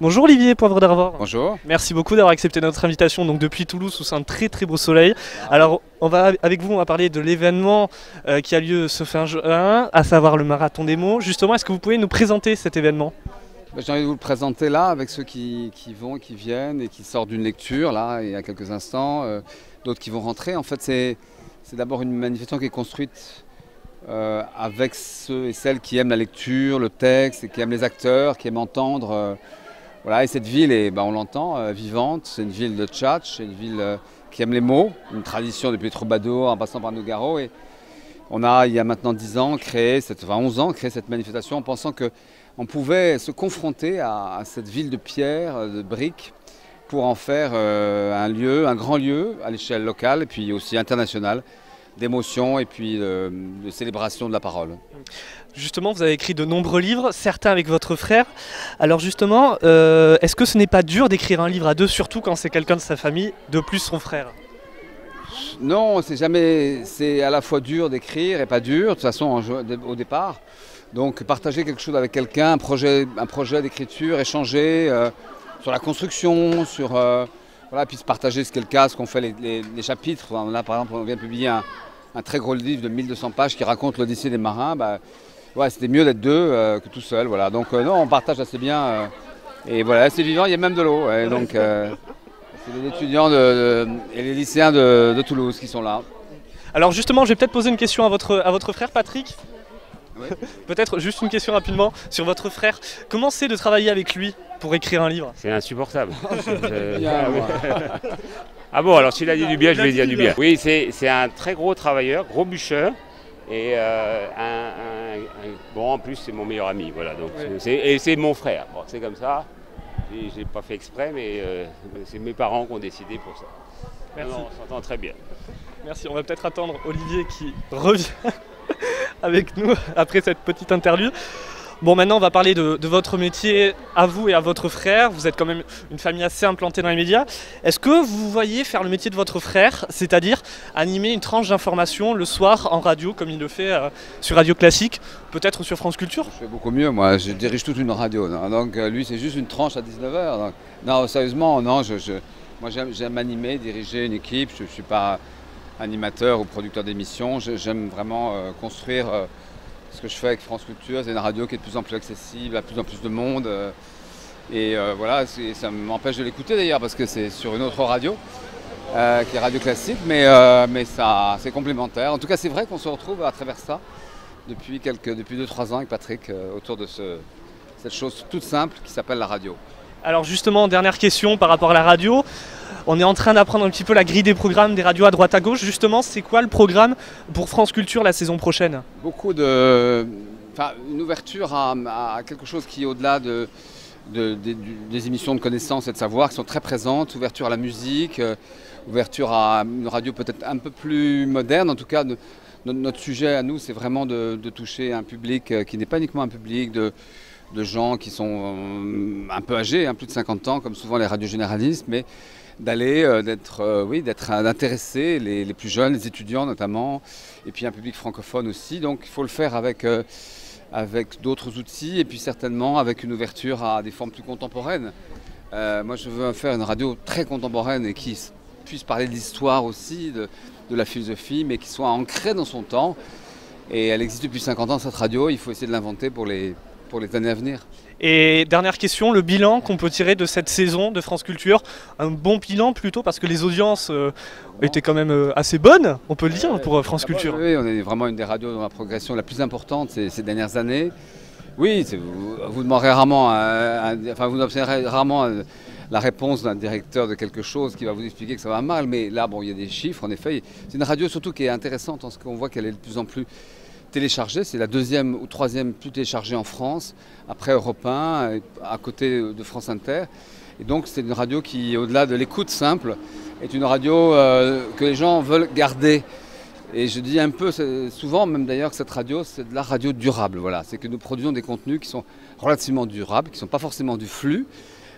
Bonjour Olivier Poivre d'Arvor. Bonjour. Merci beaucoup d'avoir accepté notre invitation donc depuis Toulouse sous un très très beau soleil. Alors on va parler de l'événement qui a lieu ce fin juin, à savoir le Marathon des mots. Justement, est-ce que vous pouvez nous présenter cet événement? J'ai envie de vous le présenter là avec ceux qui viennent et qui sortent d'une lecture là il y a quelques instants, d'autres qui vont rentrer. En fait c'est d'abord une manifestation qui est construite avec ceux et celles qui aiment la lecture, le texte et qui aiment les acteurs, qui aiment entendre. Voilà, et cette ville est, on l'entend, vivante, c'est une ville de tchatch, c'est une ville qui aime les mots, une tradition depuis les troubadours en passant par Nougaro. Et on a, il y a maintenant 11 ans, créé cette manifestation en pensant qu'on pouvait se confronter à cette ville de pierre, de briques, pour en faire un grand lieu à l'échelle locale et puis aussi internationale, d'émotion et puis de célébration de la parole. Justement, vous avez écrit de nombreux livres, certains avec votre frère. Alors justement, est-ce que ce n'est pas dur d'écrire un livre à deux, surtout quand c'est quelqu'un de sa famille, de plus son frère? Non, c'est à la fois dur d'écrire et pas dur, de toute façon au départ. Donc partager quelque chose avec quelqu'un, un projet d'écriture, échanger sur la construction, voilà, puis se partager ce qu'est le cas, ce qu'on fait les chapitres. Enfin, là par exemple, on vient de publier un très gros livre de 1200 pages qui raconte l'Odyssée des marins. Ouais, c'était mieux d'être deux que tout seul. Voilà. Donc non, on partage assez bien. Et voilà, c'est vivant, il y a même de l'eau. Ouais, donc c'est les étudiants et les lycéens de Toulouse qui sont là. Alors justement, je vais peut-être poser une question à votre frère Patrick. Oui. Peut-être juste une question rapidement sur votre frère. Comment c'est de travailler avec lui pour écrire un livre? C'est insupportable. Ah bon, alors s'il a dit du bien, je vais dire du bien. Oui, c'est un très gros travailleur, gros bûcheur. Et bon, en plus, c'est mon meilleur ami. Voilà, donc et c'est mon frère. Bon, c'est comme ça. Je n'ai pas fait exprès, mais c'est mes parents qui ont décidé pour ça. Merci. Non, on s'entend très bien. Merci. On va peut-être attendre Olivier qui revient avec nous après cette petite interview. Bon, maintenant on va parler de votre métier à vous et à votre frère. Vous êtes quand même une famille assez implantée dans les médias. Est-ce que vous voyez faire le métier de votre frère, c'est-à-dire animer une tranche d'information le soir en radio comme il le fait sur Radio Classique, peut-être sur France Culture? Je fais beaucoup mieux, moi je dirige toute une radio. Donc lui c'est juste une tranche à 19h. Non, sérieusement, non, moi j'aime animer, diriger une équipe. Je ne suis pas animateur ou producteur d'émissions. J'aime vraiment construire... Ce que je fais avec France Culture, c'est une radio qui est de plus en plus accessible à plus en plus de monde. Voilà, ça m'empêche de l'écouter d'ailleurs parce que c'est sur une autre radio, qui est Radio Classique, mais c'est complémentaire. En tout cas, c'est vrai qu'on se retrouve à travers ça depuis 2-3 ans avec Patrick autour de cette chose toute simple qui s'appelle la radio. Alors justement, dernière question par rapport à la radio. On est en train d'apprendre un petit peu la grille des programmes des radios à droite à gauche. Justement, c'est quoi le programme pour France Culture la saison prochaine? Une ouverture à quelque chose qui est au-delà des émissions de connaissances et de savoir qui sont très présentes. Ouverture à la musique, ouverture à une radio peut-être un peu plus moderne. En tout cas, notre sujet à nous, c'est vraiment de toucher un public qui n'est pas uniquement un public de gens qui sont un peu âgés, plus de 50 ans, comme souvent les radios généralistes, mais d'intéresser les plus jeunes, les étudiants notamment, et puis un public francophone aussi. Donc il faut le faire avec d'autres outils et puis certainement avec une ouverture à des formes plus contemporaines. Moi je veux faire une radio très contemporaine et qui puisse parler de l'histoire aussi, de la philosophie, mais qui soit ancrée dans son temps. Et elle existe depuis 50 ans cette radio, il faut essayer de l'inventer pour les années à venir. Et dernière question, le bilan qu'on peut tirer de cette saison de France Culture, un bon bilan plutôt parce que les audiences étaient quand même assez bonnes, on peut le dire, pour France Culture. Oui, on est vraiment une des radios dont la progression la plus importante ces dernières années. Oui, vous demanderez rarement, vous obtiendrez rarement la réponse d'un directeur de quelque chose qui va vous expliquer que ça va mal, mais là, il y a des chiffres, en effet. C'est une radio surtout qui est intéressante en ce qu'on voit qu'elle est de plus en plus téléchargée, c'est la 2e ou 3e plus téléchargée en France, après Europe 1, à côté de France Inter. Et donc c'est une radio qui, au-delà de l'écoute simple, est une radio que les gens veulent garder. Et je dis un peu, souvent même d'ailleurs, que cette radio, c'est de la radio durable. Voilà. C'est que nous produisons des contenus qui sont relativement durables, qui ne sont pas forcément du flux.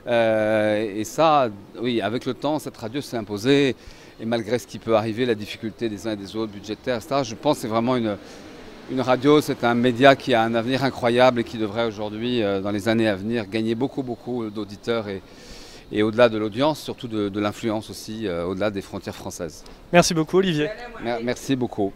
Et ça, oui, avec le temps, cette radio s'est imposée. Et malgré ce qui peut arriver, la difficulté des uns et des autres, budgétaire, etc., je pense que c'est vraiment Une radio, c'est un média qui a un avenir incroyable et qui devrait aujourd'hui, dans les années à venir, gagner beaucoup d'auditeurs et au-delà de l'audience, surtout de l'influence aussi, au-delà des frontières françaises. Merci beaucoup Olivier. Merci beaucoup.